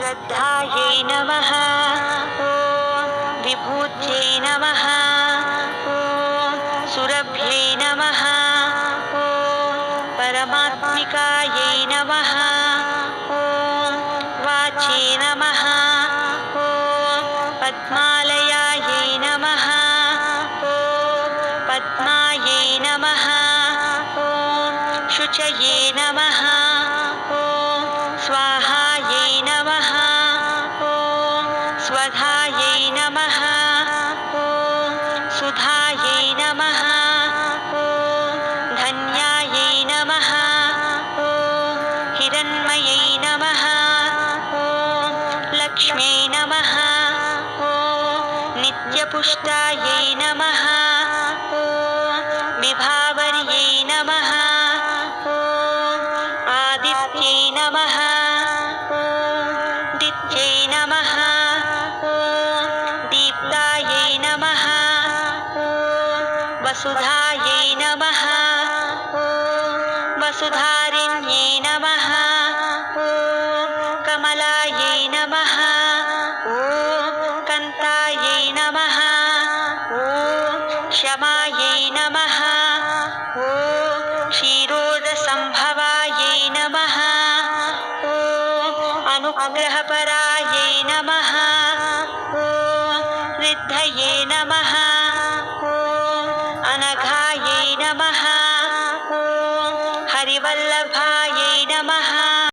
श्रद्धायै नमः। ॐ विभूत्यै नमः। ॐ सुरभ्यै नमः। ॐ परमात्मिकायै नमः। ॐ वाचे नमः। ॐ पद्मालयायै नमः। ॐ पद्मायै नमः। ॐ शुचये नमः। ॐ स्वाहायै नमः। ॐ स्वधायै नमः। ॐ सुधायै नमः। ॐ धन्यायै नमः। ॐ हिरण्मयै नमः। ॐ लक्ष्म्यै नमः। ॐ नित्यपुष्टायै नमः। ॐ विभावर्यै नमः। ॐ आदित्यै नमः। ॐ दित्यै नमः। ॐ दीप्तायै नमः। ॐ वसुधायै नमः। ॐ वसुधारिण्यै नमः। ॐ कमलायै नमः। ॐ कान्तायै नमः। ॐ क्षमायै नमः। ॐ क्षीरोदसम्भवायै नमः। ॐ अनुग्रहपरायै नमः। ॐ रिद्धये नमः।